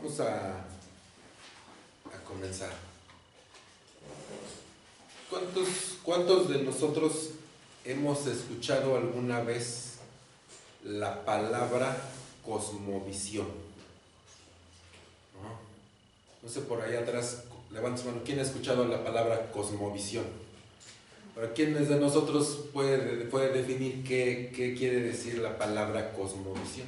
Vamos a comenzar. ¿Cuántos de nosotros hemos escuchado alguna vez la palabra cosmovisión? No sé, por ahí atrás, levanta su mano. ¿Quién ha escuchado la palabra cosmovisión? ¿Para quiénes de nosotros puede definir qué quiere decir la palabra cosmovisión?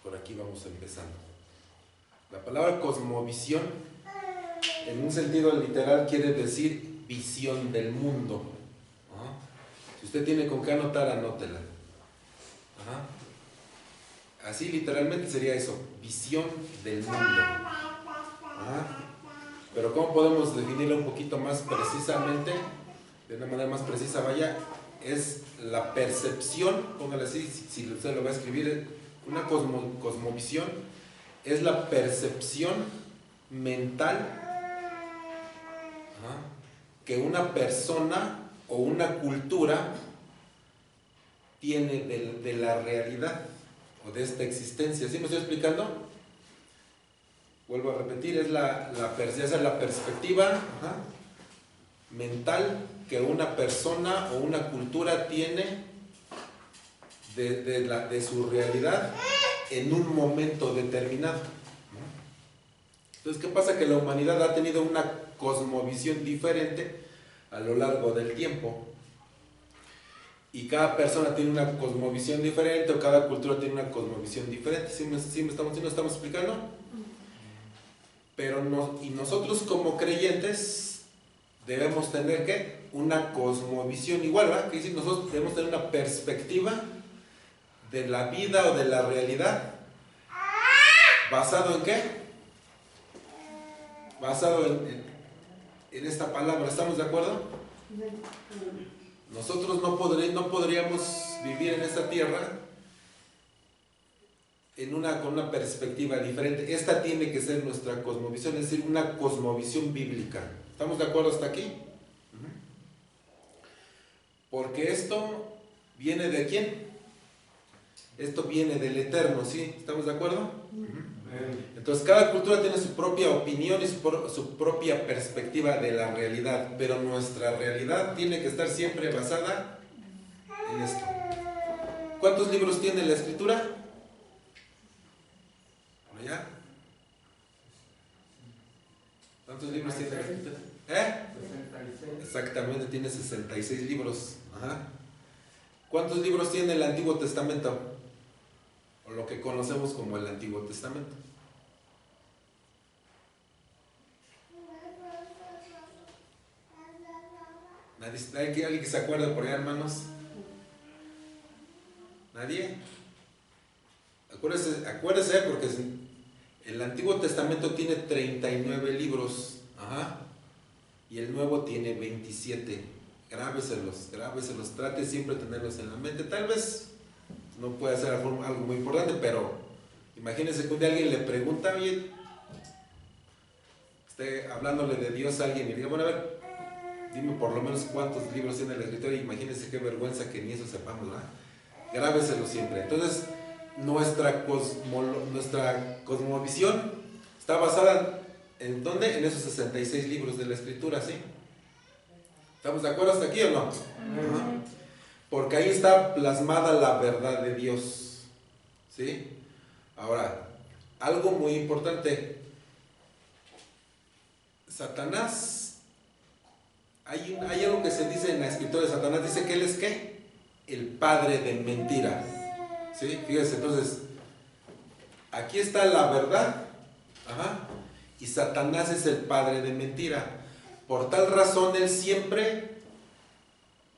Por aquí vamos empezando. La palabra cosmovisión, en un sentido literal, quiere decir visión del mundo. Si usted tiene con qué anotar, anótela. Así literalmente sería eso, visión del mundo. Pero ¿cómo podemos definirlo un poquito más precisamente? De una manera más precisa, vaya, es la percepción, póngale así, si usted lo va a escribir, una cosmovisión es la percepción mental que una persona o una cultura tiene de la realidad o de esta existencia. ¿Sí me estoy explicando? Vuelvo a repetir, es la perspectiva mental que una persona o una cultura tiene de su realidad en un momento determinado. Entonces, ¿qué pasa? Que la humanidad ha tenido una cosmovisión diferente a lo largo del tiempo. Y cada persona tiene una cosmovisión diferente, o cada cultura tiene una cosmovisión diferente. ¿Sí me estamos explicando? Pero nosotros como creyentes debemos tener ¿qué? Una cosmovisión igual, ¿verdad? Que dice, nosotros debemos tener una perspectiva de la vida o de la realidad. ¿Basado en qué? Basado en esta palabra. ¿Estamos de acuerdo? Nosotros no podríamos vivir en esta tierra con una perspectiva diferente. Esta tiene que ser nuestra cosmovisión, es decir, una cosmovisión bíblica. ¿Estamos de acuerdo hasta aquí? Porque esto viene ¿de quién? Esto viene del Eterno, ¿sí? ¿Estamos de acuerdo? Entonces cada cultura tiene su propia opinión y su propia perspectiva de la realidad, pero nuestra realidad tiene que estar siempre basada en esto. ¿Cuántos libros tiene la Escritura? ¿Ya? ¿Cuántos libros tiene la Escritura? 66. Exactamente, tiene 66 libros. ¿Cuántos libros tiene el Antiguo Testamento? O lo que conocemos como el Antiguo Testamento. ¿Hay alguien que se acuerde por allá, hermanos? ¿Nadie? Acuérdese porque el Antiguo Testamento tiene 39 libros. Y el Nuevo tiene 27. Grábeselos, trate siempre de tenerlos en la mente. Tal vez no puede ser algo muy importante, pero imagínense que un día alguien le pregunta, oye, esté hablándole de Dios a alguien y diga, bueno, a ver, dime por lo menos cuántos libros tiene la Escritura, y imagínense qué vergüenza que ni eso sepamos, ¿verdad? Grábeselo siempre. Entonces, nuestra cosmovisión está basada ¿en dónde? En esos 66 libros de la Escritura, ¿sí? ¿Estamos de acuerdo hasta aquí o no? Porque ahí está plasmada la verdad de Dios, ¿sí? Ahora, algo muy importante. Satanás, hay algo que se dice en la Escritura de Satanás, dice que él es ¿qué? El padre de mentira, ¿sí? Fíjense, entonces, aquí está la verdad, y Satanás es el padre de mentira. Por tal razón, él siempre,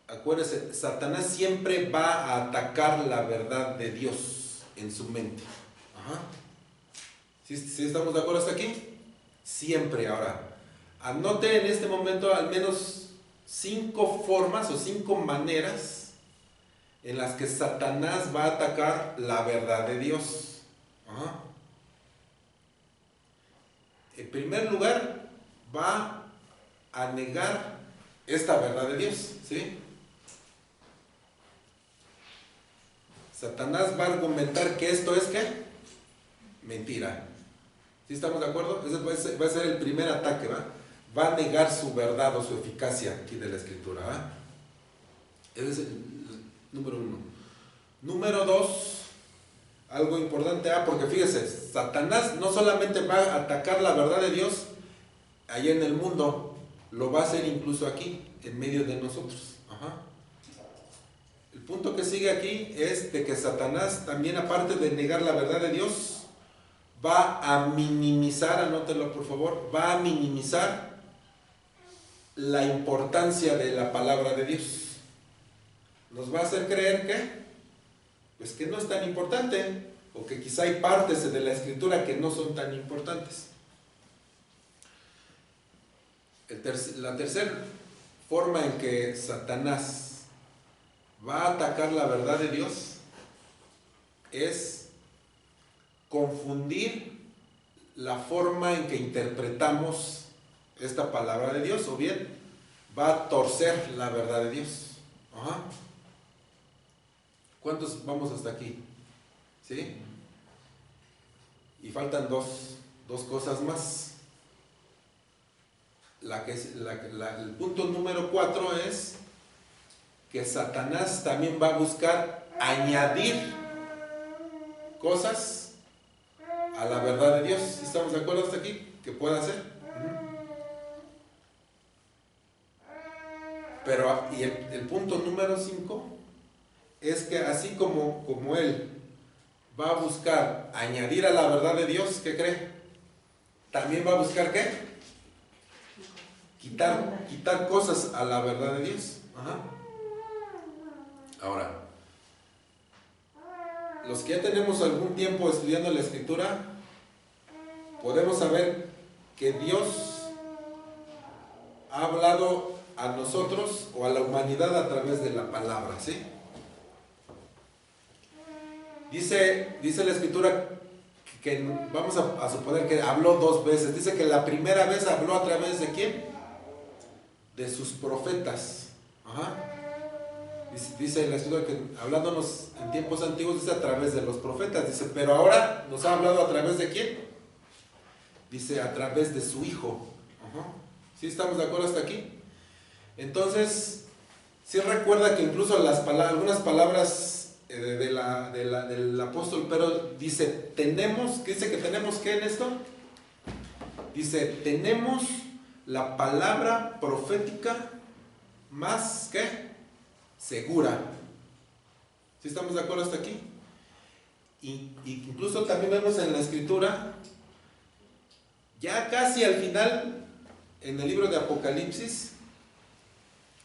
acuérdense, Satanás siempre va a atacar la verdad de Dios en su mente. ¿Sí estamos de acuerdo hasta aquí? Siempre. Ahora, anote en este momento al menos 5 formas o 5 maneras en las que Satanás va a atacar la verdad de Dios. En primer lugar, va a negar esta verdad de Dios, ¿sí? Satanás va a argumentar que esto es ¿qué? Mentira. ¿Sí estamos de acuerdo? Ese va a ser el primer ataque, ¿va? Va a negar su verdad o su eficacia aquí de la escritura, ¿va? Ese es el número uno. Número dos, algo importante, porque fíjese, Satanás no solamente va a atacar la verdad de Dios allá en el mundo, lo va a hacer incluso aquí, en medio de nosotros. Ajá. El punto que sigue aquí es de que Satanás también, aparte de negar la verdad de Dios, va a minimizar, anótelo por favor, va a minimizar la importancia de la palabra de Dios. Nos va a hacer creer que, pues que no es tan importante, o que quizá hay partes de la escritura que no son tan importantes. La tercera forma en que Satanás va a atacar la verdad de Dios es confundir la forma en que interpretamos esta palabra de Dios, o bien va a torcer la verdad de Dios. Ajá. ¿Cuántos vamos hasta aquí? ¿Sí? Y faltan dos cosas más. El punto número 4 es que Satanás también va a buscar añadir cosas a la verdad de Dios. ¿Estamos de acuerdo hasta aquí? ¿Qué puede hacer? Pero y el punto número 5 es que así como él va a buscar añadir a la verdad de Dios, ¿qué cree? También va a buscar ¿qué? Quitar cosas a la verdad de Dios. Ajá. Ahora, los que ya tenemos algún tiempo estudiando la escritura, podemos saber que Dios ha hablado a nosotros o a la humanidad a través de la palabra, ¿sí? Dice la escritura que vamos a suponer que habló 2 veces. Dice que la primera vez habló a través de ¿quién? De sus profetas. Ajá. Dice la escritura que hablándonos en tiempos antiguos, dice a través de los profetas. Dice, pero ahora nos ha hablado a través de ¿quién? Dice a través de su Hijo. Ajá. ¿Sí estamos de acuerdo hasta aquí? Entonces, sí recuerda que incluso algunas palabras del apóstol Pedro dice, ¿qué dice que tenemos qué en esto? Dice, tenemos la palabra profética más ¿qué? Segura. ¿Sí estamos de acuerdo hasta aquí? Y incluso también vemos en la escritura, ya casi al final, en el libro de Apocalipsis,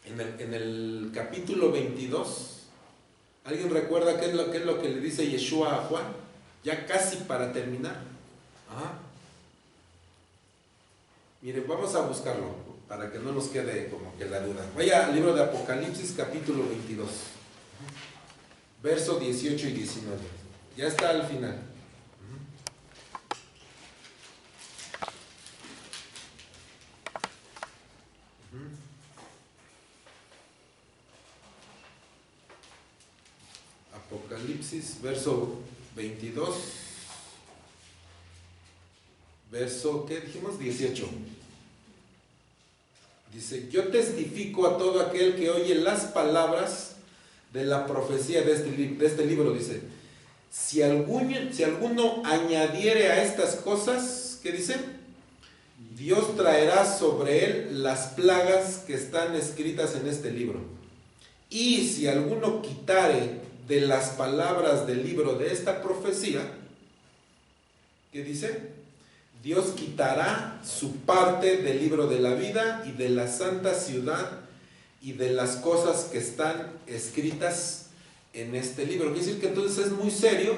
en el capítulo 22, ¿alguien recuerda qué es lo que le dice Yeshua a Juan? Ya casi para terminar. Ajá. Mire, vamos a buscarlo para que no nos quede como que la duda. Vaya al libro de Apocalipsis, capítulo 22, verso 18 y 19. Ya está al final. Apocalipsis, verso 22, verso, ¿qué dijimos? 18. Dice, yo testifico a todo aquel que oye las palabras de la profecía de este libro, dice, si alguno añadiere a estas cosas, ¿qué dice? Dios traerá sobre él las plagas que están escritas en este libro. Y si alguno quitare de las palabras del libro de esta profecía, ¿qué dice? Dios quitará su parte del libro de la vida y de la santa ciudad y de las cosas que están escritas en este libro. Quiere decir que entonces es muy serio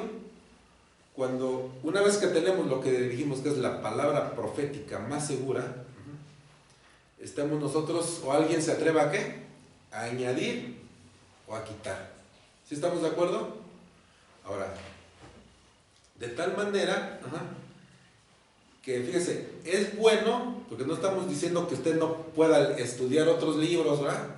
cuando una vez que tenemos lo que dijimos que es la palabra profética más segura, estamos nosotros o alguien se atreva a ¿qué? A añadir o a quitar. ¿Sí estamos de acuerdo? Ahora, de tal manera, que fíjese, es bueno, porque no estamos diciendo que usted no pueda estudiar otros libros, ¿verdad?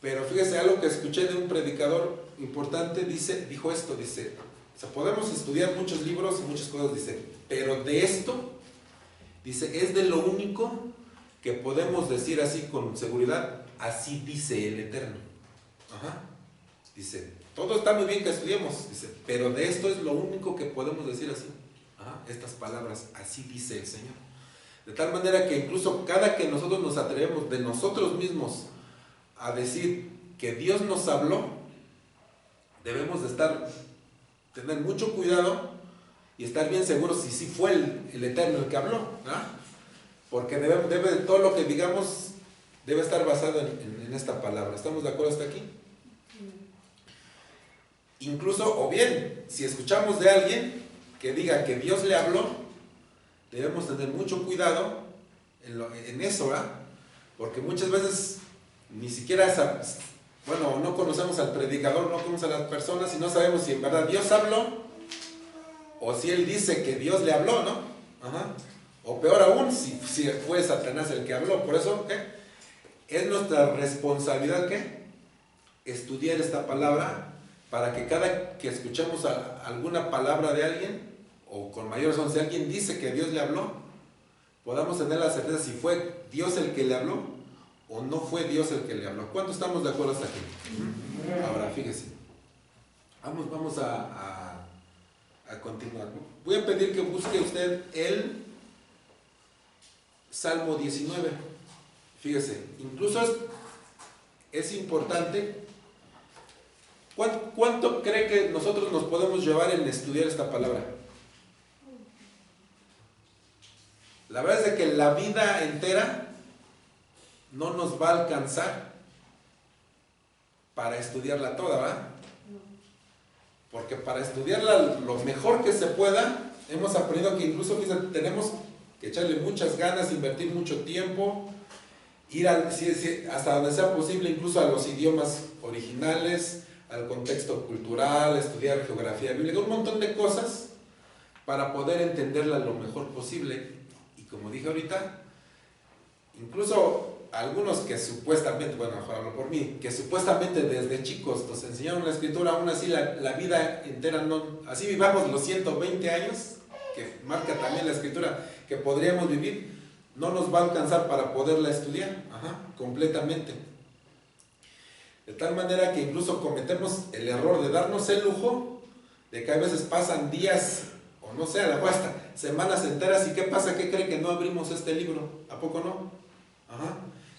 Pero fíjese, algo que escuché de un predicador importante, dijo esto, dice, o sea, podemos estudiar muchos libros y muchas cosas, dice, pero de esto, dice, es de lo único que podemos decir así con seguridad, así dice el Eterno. Ajá. Dice, todo está muy bien que estudiemos, dice, pero de esto es lo único que podemos decir así. Ajá. Estas palabras, así dice el Señor. De tal manera que incluso cada que nosotros nos atrevemos de nosotros mismos a decir que Dios nos habló, debemos de tener mucho cuidado y estar bien seguros si sí fue el Eterno el que habló, ¿no? Porque todo lo que digamos debe estar basado en esta palabra. ¿Estamos de acuerdo hasta aquí? Incluso, o bien, si escuchamos de alguien que diga que Dios le habló, debemos tener mucho cuidado en eso, ¿verdad? Porque muchas veces ni siquiera no conocemos al predicador, no conocemos a las personas y no sabemos si en verdad Dios habló o si él dice que Dios le habló, ¿no? Ajá. O peor aún, si fue Satanás el que habló. Por eso, ¿qué? Es nuestra responsabilidad, ¿qué? Estudiar esta palabra para que cada que escuchemos alguna palabra de alguien, o con mayor razón, si alguien dice que Dios le habló, podamos tener la certeza si fue Dios el que le habló o no fue Dios el que le habló. ¿Cuántos estamos de acuerdo hasta aquí? Ahora, fíjese. Vamos a continuar. Voy a pedir que busque usted el Salmo 19. Fíjese, incluso es importante. ¿Cuánto cree que nosotros nos podemos llevar en estudiar esta palabra? La verdad es de que la vida entera no nos va a alcanzar para estudiarla toda, ¿verdad? Porque para estudiarla lo mejor que se pueda, hemos aprendido que incluso tenemos que echarle muchas ganas, invertir mucho tiempo, ir hasta donde sea posible, incluso a los idiomas originales, al contexto cultural, estudiar geografía bíblica, un montón de cosas para poder entenderla lo mejor posible. Y como dije ahorita, incluso algunos que supuestamente, bueno, hablo por mí, que supuestamente desde chicos nos enseñaron la escritura, aún así la vida entera no, así vivamos los 120 años, que marca también la escritura, que podríamos vivir, no nos va a alcanzar para poderla estudiar, completamente. De tal manera que incluso cometemos el error de darnos el lujo de que a veces pasan días, o no sé, a la mejor hasta semanas enteras, y ¿qué pasa? ¿Qué cree que no abrimos este libro? ¿A poco no?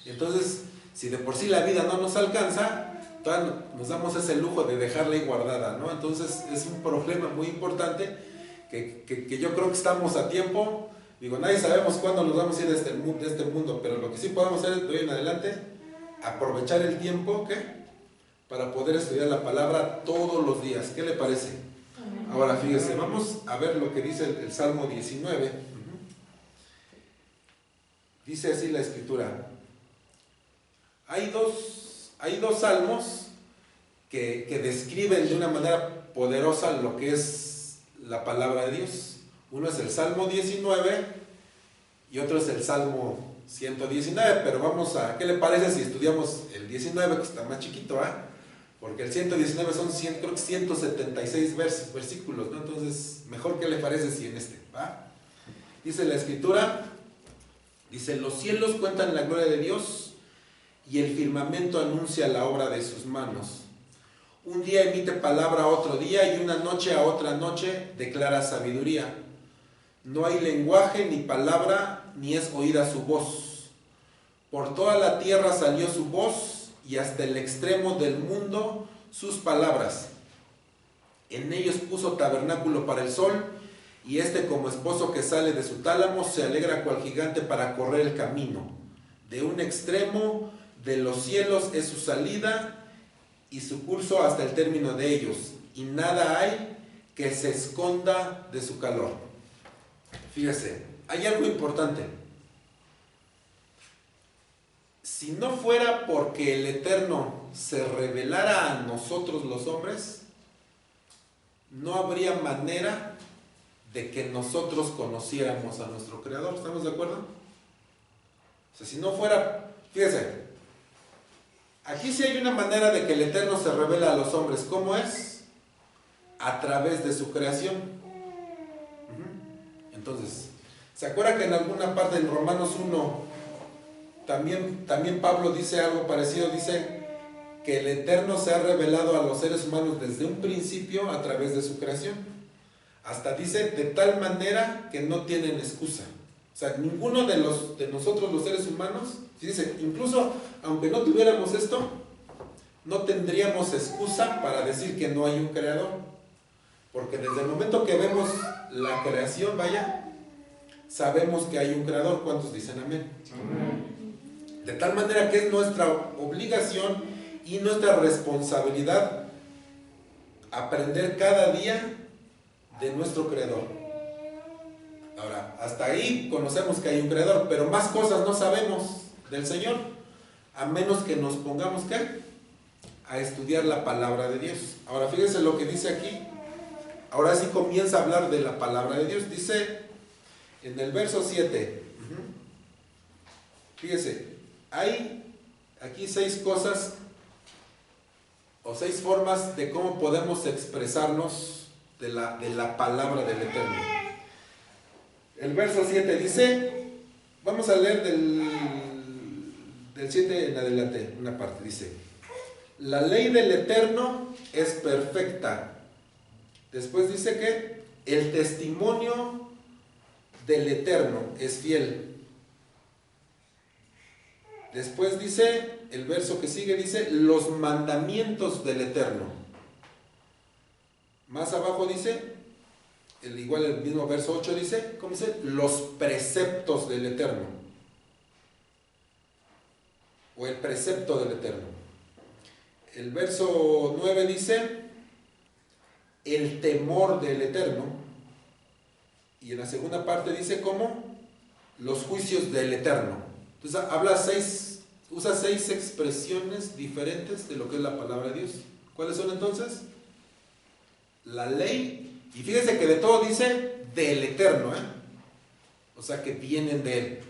Entonces, si de por sí la vida no nos alcanza, todavía nos damos ese lujo de dejarla ahí guardada, ¿no? Entonces es un problema muy importante que yo creo que estamos a tiempo. Digo, nadie sabemos cuándo nos vamos a ir de este mundo, pero lo que sí podemos hacer de hoy en adelante, aprovechar el tiempo, ¿qué? Para poder estudiar la palabra todos los días. ¿Qué le parece? Ahora fíjese, vamos a ver lo que dice el Salmo 19. Dice así la escritura. Hay dos salmos que describen de una manera poderosa lo que es la palabra de Dios. Uno es el Salmo 19 y otro es el Salmo 119, pero vamos a, ¿qué le parece si estudiamos el 19, que está más chiquito, Porque el 119 son creo que 176 versículos, ¿no? Entonces, mejor, ¿qué le parece si en este, Dice la escritura, dice, los cielos cuentan la gloria de Dios y el firmamento anuncia la obra de sus manos. Un día emite palabra a otro día y una noche a otra noche declara sabiduría. No hay lenguaje ni palabra, ni es oída su voz. Por toda la tierra salió su voz y hasta el extremo del mundo sus palabras. En ellos puso tabernáculo para el sol, y este, como esposo que sale de su tálamo, se alegra cual gigante para correr el camino. De un extremo de los cielos es su salida y su curso hasta el término de ellos, y nada hay que se esconda de su calor. Fíjese, hay algo importante. Si no fuera porque el Eterno se revelara a nosotros los hombres, no habría manera de que nosotros conociéramos a nuestro Creador. ¿Estamos de acuerdo? O sea, si no fuera, fíjese, Aquí sí hay una manera de que el Eterno se revela a los hombres. ¿Cómo es? A través de su creación. Entonces, ¿se acuerda que en alguna parte en Romanos 1 también Pablo dice algo parecido? Dice que el Eterno se ha revelado a los seres humanos desde un principio a través de su creación. Hasta dice de tal manera que no tienen excusa. O sea, ninguno de nosotros los seres humanos, dice, incluso aunque no tuviéramos esto, no tendríamos excusa para decir que no hay un creador. Porque desde el momento que vemos la creación, sabemos que hay un creador. ¿Cuántos dicen amén? Amén. De tal manera que es nuestra obligación y nuestra responsabilidad aprender cada día de nuestro creador. Ahora, hasta ahí conocemos que hay un creador, pero más cosas no sabemos del Señor, a menos que nos pongamos a estudiar la palabra de Dios. Ahora fíjense lo que dice aquí. Ahora sí comienza a hablar de la palabra de Dios. Dice en el verso 7, fíjese, hay aquí 6 cosas o 6 formas de cómo podemos expresarnos de la palabra del Eterno. El verso 7 dice, vamos a leer del 7 en adelante, una parte, dice: la ley del Eterno es perfecta. Después dice que el testimonio del Eterno es fiel. Después dice, el verso que sigue dice, los mandamientos del Eterno. Más abajo dice, igual el mismo verso 8 dice, ¿cómo dice? Los preceptos del Eterno. O el precepto del Eterno. El verso 9 dice, el temor del Eterno. Y en la segunda parte dice, ¿cómo? Los juicios del Eterno. Entonces usa 6 expresiones diferentes de lo que es la palabra de Dios. ¿Cuáles son entonces? La ley, y fíjense que de todo dice del Eterno, o sea que vienen de Él.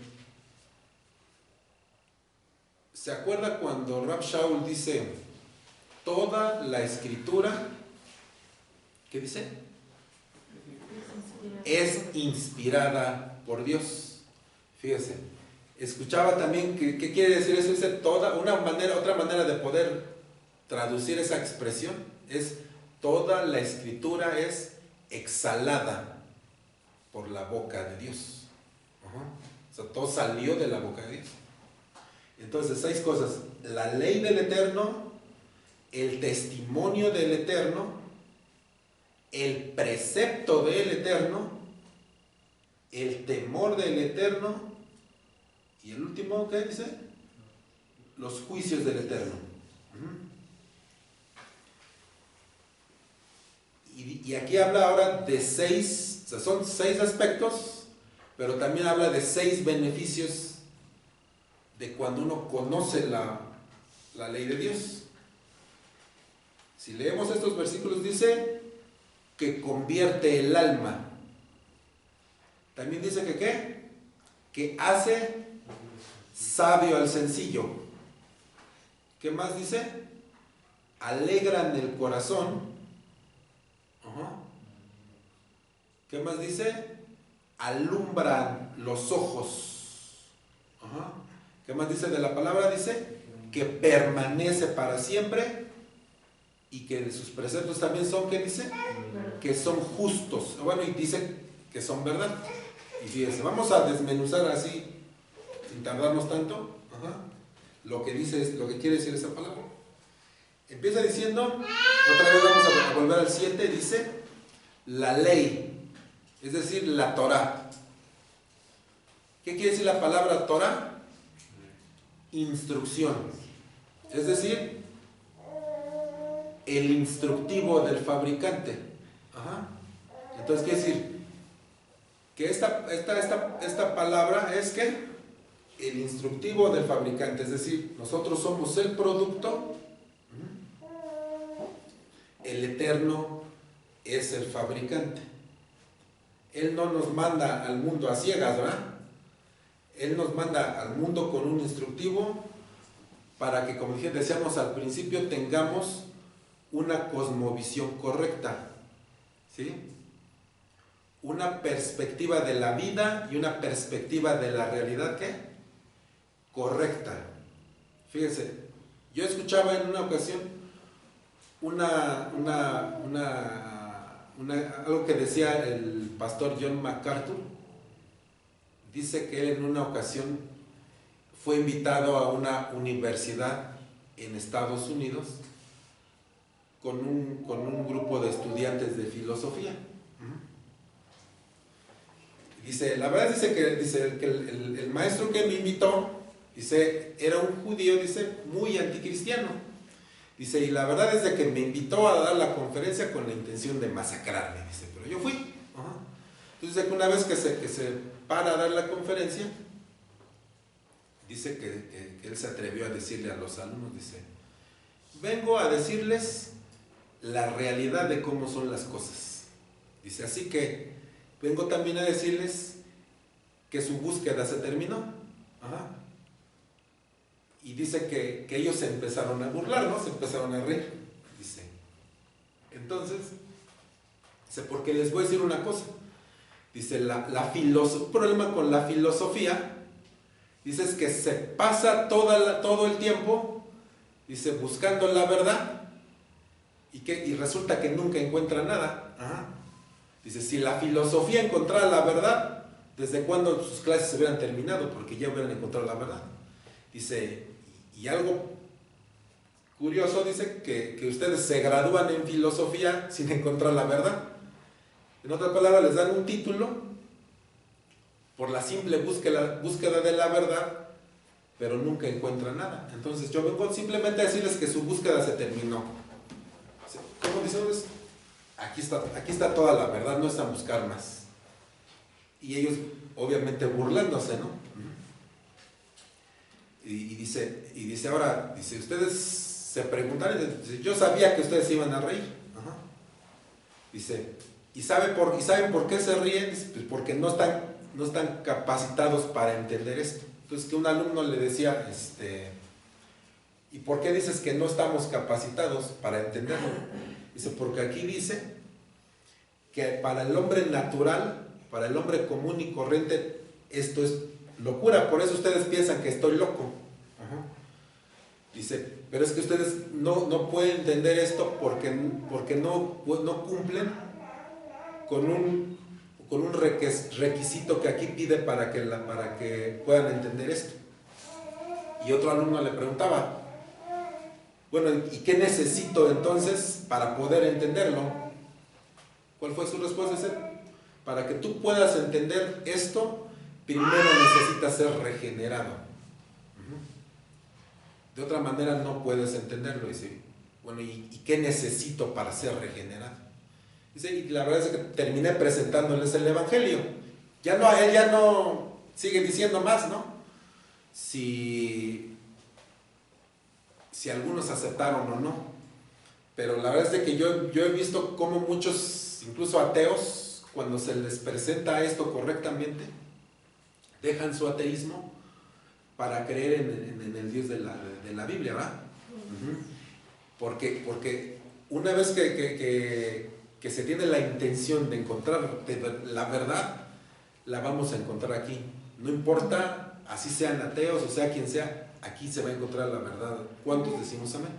¿Se acuerda cuando Rab Shaul dice toda la escritura, ¿qué dice? Es inspirada por Dios. Fíjese, escuchaba también ¿qué quiere decir eso? Dice toda, otra manera de poder traducir esa expresión es toda la escritura es exhalada por la boca de Dios. O sea, todo salió de la boca de Dios. Entonces, 6 cosas: la ley del Eterno, el testimonio del Eterno, el precepto del Eterno, el temor del Eterno, y el último, ¿qué dice? Los juicios del Eterno. Y aquí habla ahora de 6, o sea, son 6 aspectos, pero también habla de 6 beneficios de cuando uno conoce la ley de Dios. Si leemos estos versículos, dice que convierte el alma. También dice que ¿qué? Que hace sabio al sencillo. ¿Qué más dice? Alegran el corazón. ¿Qué más dice? Alumbran los ojos. ¿Qué más dice de la palabra? Dice que permanece para siempre y que de sus preceptos también son, ¿qué dice? Que son justos. Bueno, y dice que son verdad. Y fíjense, vamos a desmenuzar así, sin tardarnos tanto, lo que quiere decir esa palabra. Empieza diciendo, otra vez vamos a volver al 7, dice la ley, es decir, la Torah. ¿Qué quiere decir la palabra Torah? Instrucción, es decir, el instructivo del fabricante. Entonces, ¿qué decir? Que esta palabra es que el instructivo del fabricante, es decir, nosotros somos el producto, el Eterno es el fabricante. Él no nos manda al mundo a ciegas, ¿verdad? Él nos manda al mundo con un instructivo para que, como decíamos al principio, tengamos una cosmovisión correcta, ¿sí? Una perspectiva de la vida y una perspectiva de la realidad, ¿qué? Correcta. Fíjense, yo escuchaba en una ocasión algo que decía el pastor John MacArthur. Dice que él en una ocasión fue invitado a una universidad en Estados Unidos con un grupo de estudiantes de filosofía. Dice, la verdad dice que el maestro que me invitó, dice, era un judío, dice, muy anticristiano. Dice, y la verdad es de que me invitó a dar la conferencia con la intención de masacrarme, dice, pero yo fui. Entonces dice que una vez que se para a dar la conferencia, dice que él se atrevió a decirle a los alumnos, dice, vengo a decirles la realidad de cómo son las cosas. Dice, así que vengo también a decirles que su búsqueda se terminó. Y dice que ellos se empezaron a burlar, ¿no? Se empezaron a reír. Dice, entonces, dice, porque les voy a decir una cosa. Dice, el problema con la filosofía, dice, es que se pasa todo el tiempo, dice, buscando la verdad, y resulta que nunca encuentra nada. Dice, si la filosofía encontrara la verdad, ¿desde cuándo sus clases se hubieran terminado? Porque ya hubieran encontrado la verdad. Dice, y algo curioso, dice, que ustedes se gradúan en filosofía sin encontrar la verdad. En otras palabras, les dan un título por la simple búsqueda de la verdad, pero nunca encuentran nada. Entonces yo vengo simplemente a decirles que su búsqueda se terminó. ¿Cómo dicen? Aquí está toda la verdad, no es a buscar más. Y ellos obviamente burlándose, ¿no? Y dice ahora, dice, ustedes se preguntaron, yo sabía que ustedes iban a reír. Dice, ¿y saben por qué se ríen? Dice, pues porque no están capacitados para entender esto. Entonces que un alumno le decía, ¿y por qué dices que no estamos capacitados para entenderlo? Dice, porque aquí dice que para el hombre natural, para el hombre común y corriente, esto es locura, por eso ustedes piensan que estoy loco. Dice, pero es que ustedes no pueden entender esto porque no cumplen con un requisito que aquí pide para que puedan entender esto. Y otro alumno le preguntaba, bueno, ¿y qué necesito entonces para poder entenderlo? ¿Cuál fue su respuesta? Dice, para que tú puedas entender esto, primero necesitas ser regenerado. De otra manera no puedes entenderlo. Dice, bueno, ¿y qué necesito para ser regenerado? Dice, y la verdad es que terminé presentándoles el Evangelio. Él ya no sigue diciendo más, ¿no? Si algunos aceptaron o no. Pero la verdad es que yo he visto cómo muchos, incluso ateos, cuando se les presenta esto correctamente, dejan su ateísmo para creer en el Dios de la Biblia, ¿verdad? Porque una vez que se tiene la intención de encontrar la verdad, la vamos a encontrar aquí. No importa, así sean ateos o sea quien sea, aquí se va a encontrar la verdad. ¿Cuántos decimos amén?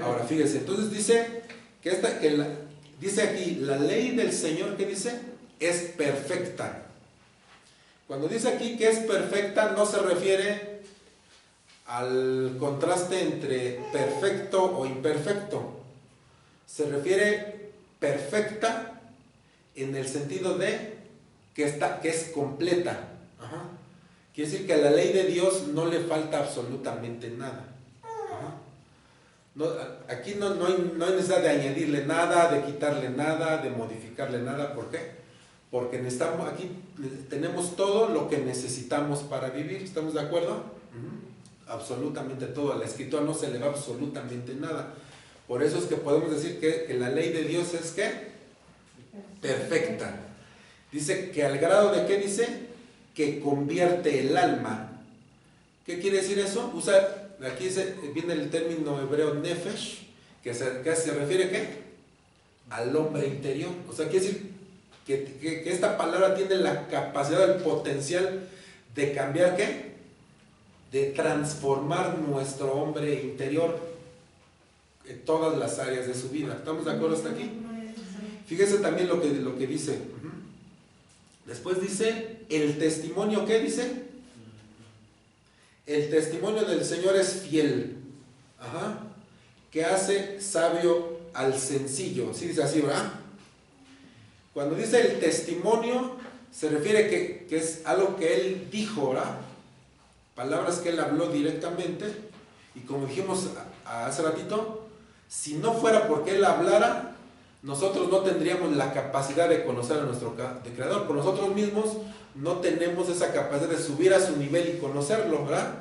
Ahora fíjese, entonces dice dice aquí, la ley del Señor, ¿qué dice? Es perfecta. Cuando dice aquí que es perfecta, no se refiere al contraste entre perfecto o imperfecto. Se refiere perfecta en el sentido de que es completa. Quiere decir que a la ley de Dios no le falta absolutamente nada. Aquí no hay necesidad de añadirle nada, de quitarle nada, de modificarle nada. ¿Por qué? Porque aquí tenemos todo lo que necesitamos para vivir. ¿Estamos de acuerdo? Absolutamente todo. A la Escritura no se le va absolutamente nada. Por eso es que podemos decir que la ley de Dios es ¿qué? Perfecta. Dice que al grado de ¿qué dice? Que convierte el alma. ¿Qué quiere decir eso? De aquí viene el término hebreo nefesh, que se refiere ¿qué? Al hombre interior. O sea, quiere decir que esta palabra tiene la capacidad, el potencial de cambiar ¿qué? De transformar nuestro hombre interior en todas las áreas de su vida. ¿Estamos de acuerdo hasta aquí? Fíjese también lo que dice. Después dice, el testimonio, ¿qué dice? El testimonio del Señor es fiel, que hace sabio al sencillo. Sí dice así, ¿verdad? Cuando dice el testimonio, se refiere que es algo que Él dijo, ¿verdad? Palabras que Él habló directamente. Y como dijimos hace ratito, si no fuera porque Él hablara, nosotros no tendríamos la capacidad de conocer a nuestro Creador. Por nosotros mismos no tenemos esa capacidad de subir a su nivel y conocerlo, ¿verdad?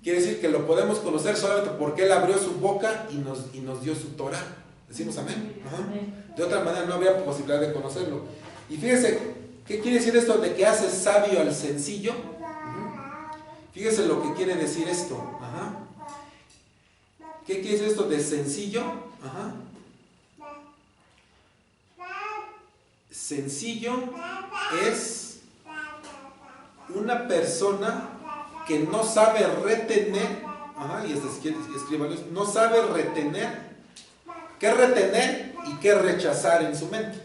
Quiere decir que lo podemos conocer solamente porque Él abrió su boca y nos dio su Torah. Decimos amén. De otra manera no habría posibilidad de conocerlo. Y fíjese, ¿qué quiere decir esto de que hace sabio al sencillo? Fíjese lo que quiere decir esto. ¿Qué quiere decir esto de sencillo? Sencillo es una persona que no sabe retener, escríbanlo, no sabe retener, qué retener y qué rechazar en su mente.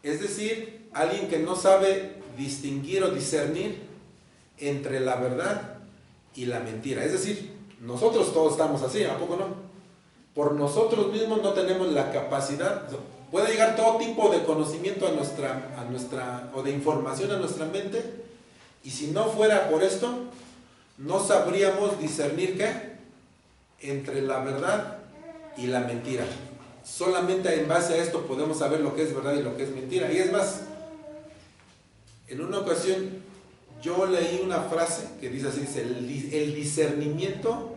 Es decir, alguien que no sabe distinguir o discernir entre la verdad y la mentira. Es decir, nosotros todos estamos así, ¿a poco no? Por nosotros mismos no tenemos la capacidad. Puede llegar todo tipo de conocimiento a nuestra o de información a nuestra mente, y si no fuera por esto, no sabríamos discernir ¿qué? Entre la verdad y la mentira. Solamente en base a esto podemos saber lo que es verdad y lo que es mentira. Y es más, en una ocasión yo leí una frase que dice así, dice, el discernimiento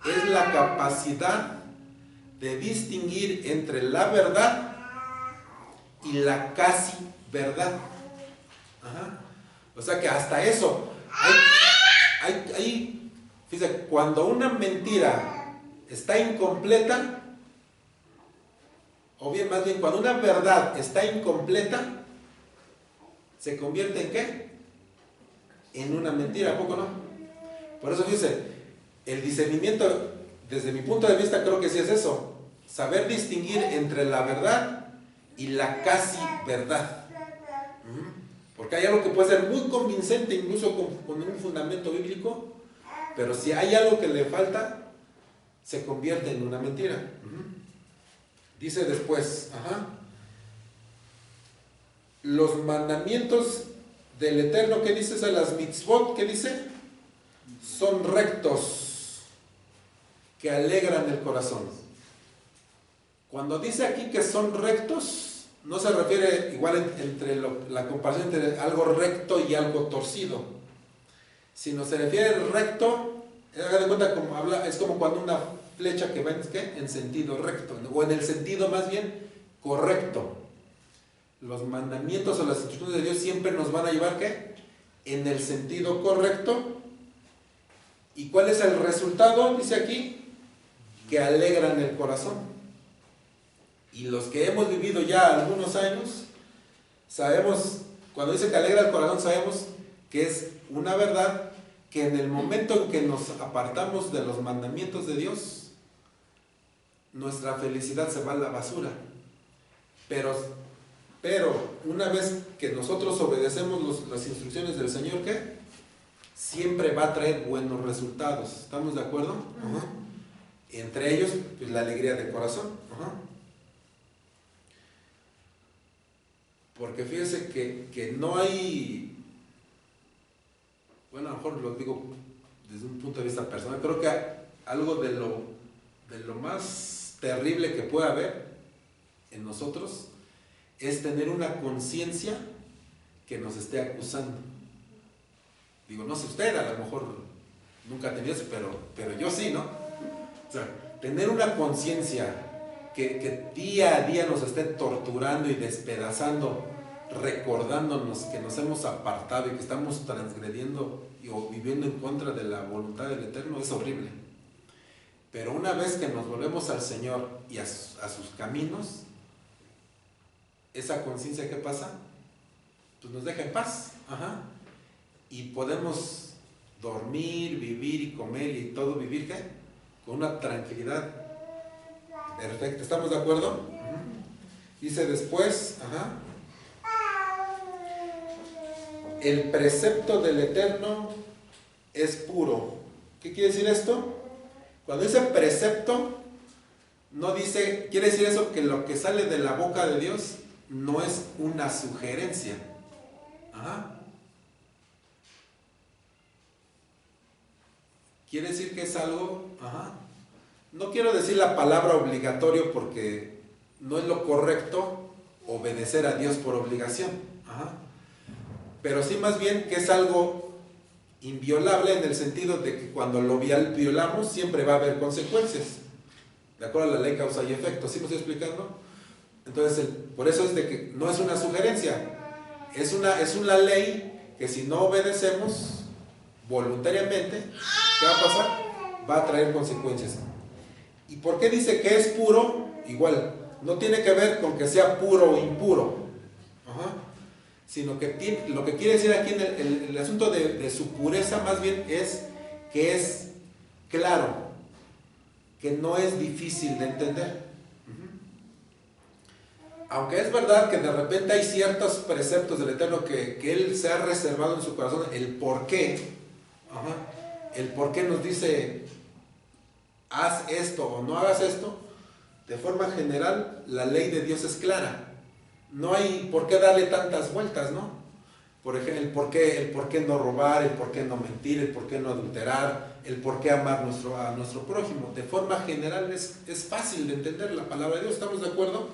es la capacidad de distinguir entre la verdad y la casi verdad. O sea que hasta eso, fíjate, cuando una mentira está incompleta, o bien más bien cuando una verdad está incompleta, se convierte en ¿qué? En una mentira, ¿a poco no? Por eso dice, el discernimiento, desde mi punto de vista, creo que sí es eso. Saber distinguir entre la verdad y la casi verdad. Porque hay algo que puede ser muy convincente, incluso con un fundamento bíblico, pero si hay algo que le falta, se convierte en una mentira. Dice después, los mandamientos del Eterno, ¿qué dice? A las mitzvot, ¿qué dice? Son rectos, que alegran el corazón. Cuando dice aquí que son rectos, no se refiere igual entre la comparación entre algo recto y algo torcido, sino se refiere recto, haga de cuenta como habla, es como cuando una flecha que va en sentido recto, o en el sentido más bien correcto. Los mandamientos o las instrucciones de Dios siempre nos van a llevar ¿qué? En el sentido correcto. ¿Y cuál es el resultado? Dice aquí, que alegran el corazón. Y los que hemos vivido ya algunos años, sabemos, cuando dice que alegra el corazón, sabemos que es una verdad que en el momento en que nos apartamos de los mandamientos de Dios, nuestra felicidad se va a la basura. Pero una vez que nosotros obedecemos las instrucciones del Señor, ¿qué? Siempre va a traer buenos resultados. ¿Estamos de acuerdo? Entre ellos, pues la alegría del corazón. Porque fíjese que no hay, bueno, a lo mejor lo digo desde un punto de vista personal, creo que algo de lo más terrible que puede haber en nosotros es tener una conciencia que nos esté acusando. Digo, no sé usted, a lo mejor nunca ha tenido eso, pero yo sí, ¿no? O sea, tener una conciencia que día a día nos esté torturando y despedazando recordándonos que nos hemos apartado y que estamos transgrediendo o viviendo en contra de la voluntad del Eterno, es horrible. Pero una vez que nos volvemos al Señor y a sus caminos, esa conciencia, ¿qué pasa? Pues nos deja en paz. Ajá. Y podemos dormir, vivir y comer y todo vivir, ¿qué? Con una tranquilidad perfecta. ¿Estamos de acuerdo? Dice después, el precepto del Eterno es puro. ¿Qué quiere decir esto? Cuando dice precepto, no dice, quiere decir eso que lo que sale de la boca de Dios no es una sugerencia. Quiere decir que es algo, no quiero decir la palabra obligatorio porque no es lo correcto obedecer a Dios por obligación, pero sí más bien que es algo inviolable en el sentido de que cuando lo violamos siempre va a haber consecuencias, de acuerdo a la ley causa y efecto. ¿Sí me estoy explicando? Entonces, por eso es de que no es una sugerencia, es una ley que si no obedecemos voluntariamente, ¿qué va a pasar? Va a traer consecuencias. ¿Y por qué dice que es puro? Igual, no tiene que ver con que sea puro o impuro, sino que lo que quiere decir aquí en el asunto de su pureza más bien es que es claro, que no es difícil de entender. Aunque es verdad que de repente hay ciertos preceptos del Eterno que Él se ha reservado en su corazón, el por qué, el por qué nos dice haz esto o no hagas esto. De forma general la ley de Dios es clara, no hay por qué darle tantas vueltas, ¿no? Por ejemplo, el por qué no robar, el por qué no mentir, el por qué no adulterar, el por qué amar a nuestro prójimo. De forma general es fácil de entender la palabra de Dios. ¿Estamos de acuerdo?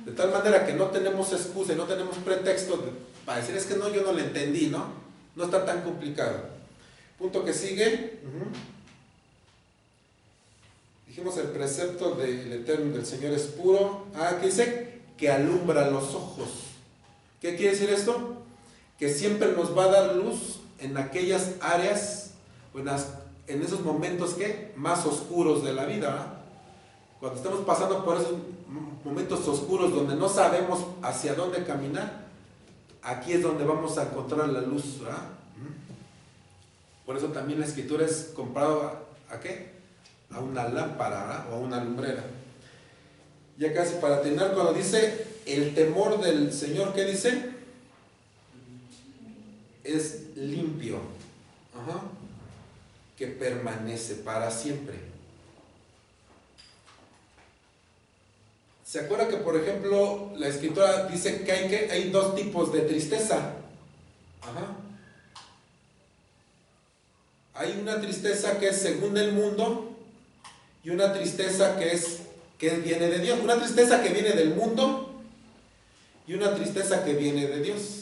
De tal manera que no tenemos excusa y no tenemos pretexto para decir es que no, yo no lo entendí, ¿no? No está tan complicado. Punto que sigue. Dijimos el precepto del Eterno, del Señor es puro. ¿Qué dice? Que alumbra los ojos. ¿Qué quiere decir esto? Que siempre nos va a dar luz en aquellas áreas, en esos momentos que más oscuros de la vida, ¿verdad? Cuando estamos pasando por esos momentos oscuros donde no sabemos hacia dónde caminar, aquí es donde vamos a encontrar la luz, ¿verdad? Por eso también la Escritura es comparado ¿a qué? A una lámpara, ¿verdad? O a una lumbrera. Ya casi para terminar, cuando dice el temor del Señor, ¿qué dice? Es limpio, que permanece para siempre. ¿Se acuerda que, por ejemplo, la Escritura dice que hay dos tipos de tristeza? Hay una tristeza que es según el mundo y una tristeza que viene de Dios. Una tristeza que viene del mundo y una tristeza que viene de Dios.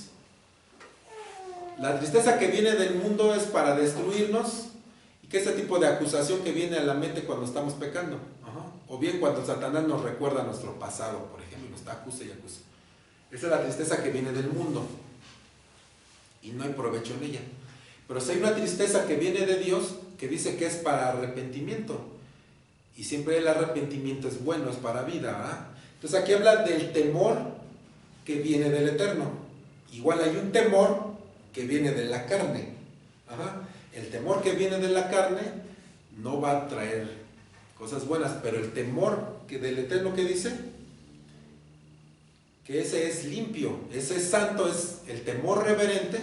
La tristeza que viene del mundo es para destruirnos, y que ese tipo de acusación que viene a la mente cuando estamos pecando, o bien cuando Satanás nos recuerda nuestro pasado, por ejemplo, y nos está acusa y acusa. Esa es la tristeza que viene del mundo y no hay provecho en ella. Pero si hay una tristeza que viene de Dios, que dice que es para arrepentimiento, y siempre el arrepentimiento es bueno, es para vida, ¿verdad? Entonces aquí habla del temor que viene del Eterno. Igual hay un temor que viene de la carne. El temor que viene de la carne no va a traer cosas buenas, pero el temor que del Eterno, ¿qué dice? Que ese es limpio, ese es santo, es el temor reverente,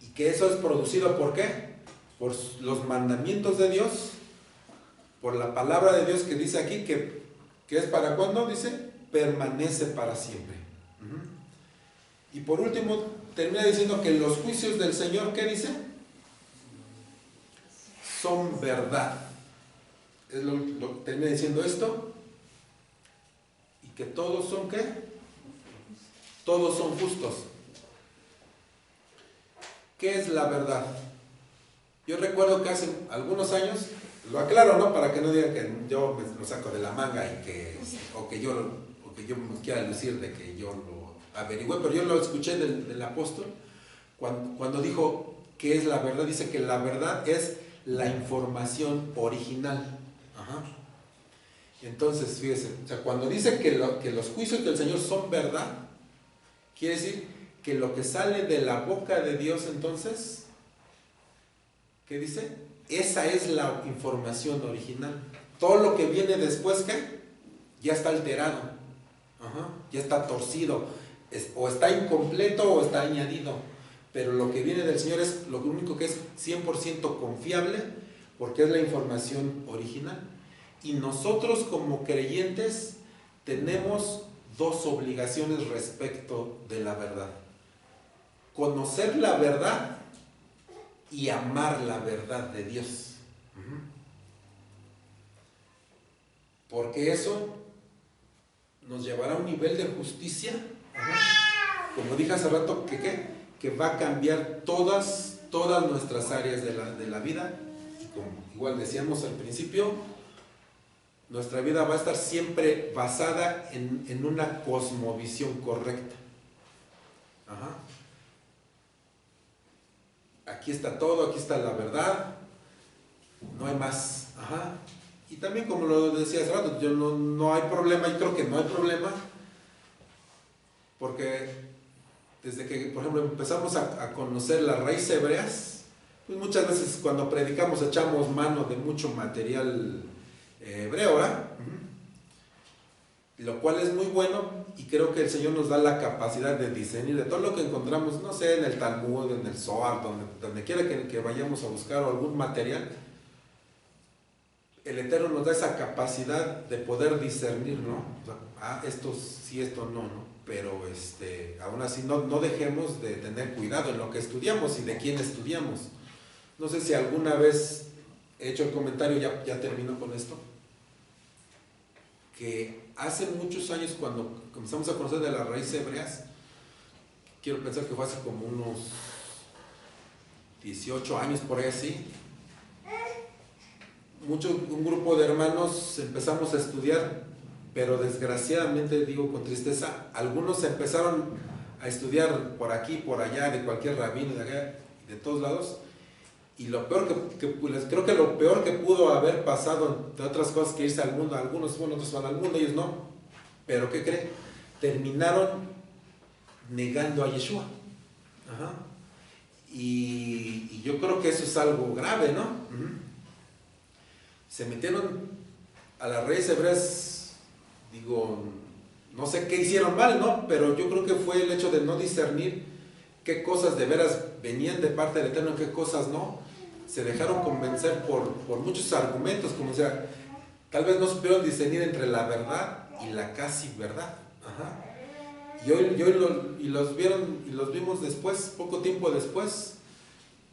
y que eso es producido ¿por qué? Por los mandamientos de Dios, por la palabra de Dios que dice aquí que es para cuándo, dice, permanece para siempre. Y por último, termina diciendo que los juicios del Señor, ¿qué dice? Son verdad. Termina diciendo esto. Y que todos son, ¿qué? Todos son justos. ¿Qué es la verdad? Yo recuerdo que hace algunos años, lo aclaro, ¿no? Para que no digan que yo me lo saco de la manga o que porque yo me quiera lucir de que yo lo averigüé, pero yo lo escuché del apóstol cuando dijo qué es la verdad. Dice que la verdad es la información original. Ajá. Entonces, fíjese, o sea, cuando dice que los juicios del Señor son verdad, quiere decir que lo que sale de la boca de Dios, entonces, ¿qué dice? Esa es la información original. Todo lo que viene después, ¿qué? Ya está alterado. Ajá. Ya está torcido. O está incompleto o está añadido. Pero lo que viene del Señor es lo único que es 100% confiable, porque es la información original. Y nosotros como creyentes tenemos dos obligaciones respecto de la verdad: conocer la verdad y amar la verdad de Dios. Porque eso nos llevará a un nivel de justicia, como dije hace rato, que va a cambiar todas nuestras áreas de la vida. Y como igual decíamos al principio, nuestra vida va a estar siempre basada en una cosmovisión correcta. Ajá. Aquí está todo, aquí está la verdad, no hay más. Ajá. Y también, como lo decía hace rato, yo no hay problema, y creo que no hay problema, porque desde que, por ejemplo, empezamos a conocer las raíces hebreas, pues muchas veces cuando predicamos echamos mano de mucho material hebreo, ¿verdad? Lo cual es muy bueno, y creo que el Señor nos da la capacidad de discernir de todo lo que encontramos, no sé, en el Talmud, en el Zohar, donde quiera que vayamos a buscar algún material. El Eterno nos da esa capacidad de poder discernir, ¿no? O sea, esto sí, esto no, ¿no? Pero aún así no dejemos de tener cuidado en lo que estudiamos y de quién estudiamos. No sé si alguna vez he hecho el comentario, ya termino con esto, que hace muchos años, cuando comenzamos a conocer de las raíces hebreas, quiero pensar que fue hace como unos 18 años por ahí así, un grupo de hermanos empezamos a estudiar, pero desgraciadamente, digo con tristeza, algunos empezaron a estudiar por aquí, por allá, de cualquier rabino, de todos lados, y lo peor pues, creo que lo peor que pudo haber pasado, entre otras cosas, que irse al mundo, algunos, bueno, otros van al mundo, ellos no, pero ¿qué creen? Terminaron negando a Yeshua. Ajá. Y yo creo que eso es algo grave, ¿no? Se metieron a las raíces hebreas, digo, no sé qué hicieron mal, ¿no? Pero yo creo que fue el hecho de no discernir qué cosas de veras venían de parte del Eterno y qué cosas no. Se dejaron convencer por muchos argumentos, como sea, tal vez no supieron discernir entre la verdad y la casi verdad. Ajá. Y los vieron y los vimos después, poco tiempo después,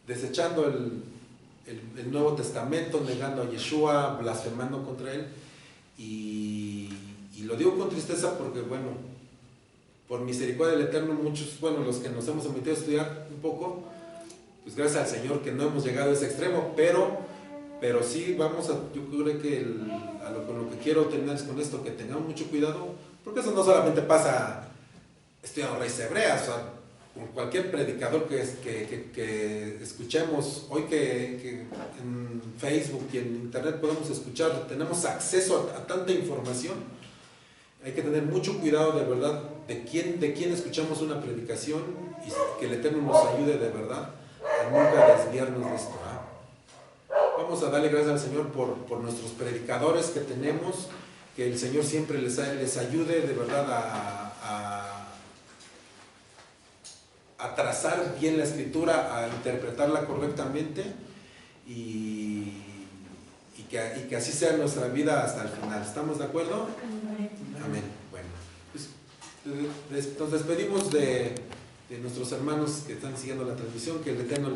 desechando el Nuevo Testamento, negando a Yeshua, blasfemando contra él. Y lo digo con tristeza porque, bueno, por misericordia del Eterno, muchos, bueno, los que nos hemos metido a estudiar un poco, pues gracias al Señor que no hemos llegado a ese extremo, pero sí vamos a, yo creo que con lo que quiero terminar es con esto, que tengamos mucho cuidado, porque eso no solamente pasa estudiando raíces hebreas, o sea, con cualquier predicador que escuchemos hoy, que en Facebook y en Internet podemos escuchar, tenemos acceso a tanta información. Hay que tener mucho cuidado de verdad de quién escuchamos una predicación, y que el Eterno nos ayude de verdad a nunca desviarnos de esto. Vamos a darle gracias al Señor por nuestros predicadores que tenemos, que el Señor siempre les ayude de verdad a trazar bien la Escritura, a interpretarla correctamente, y que así sea nuestra vida hasta el final. ¿Estamos de acuerdo? Amén. Bueno, pues nos despedimos de nuestros hermanos que están siguiendo la transmisión, que el Eterno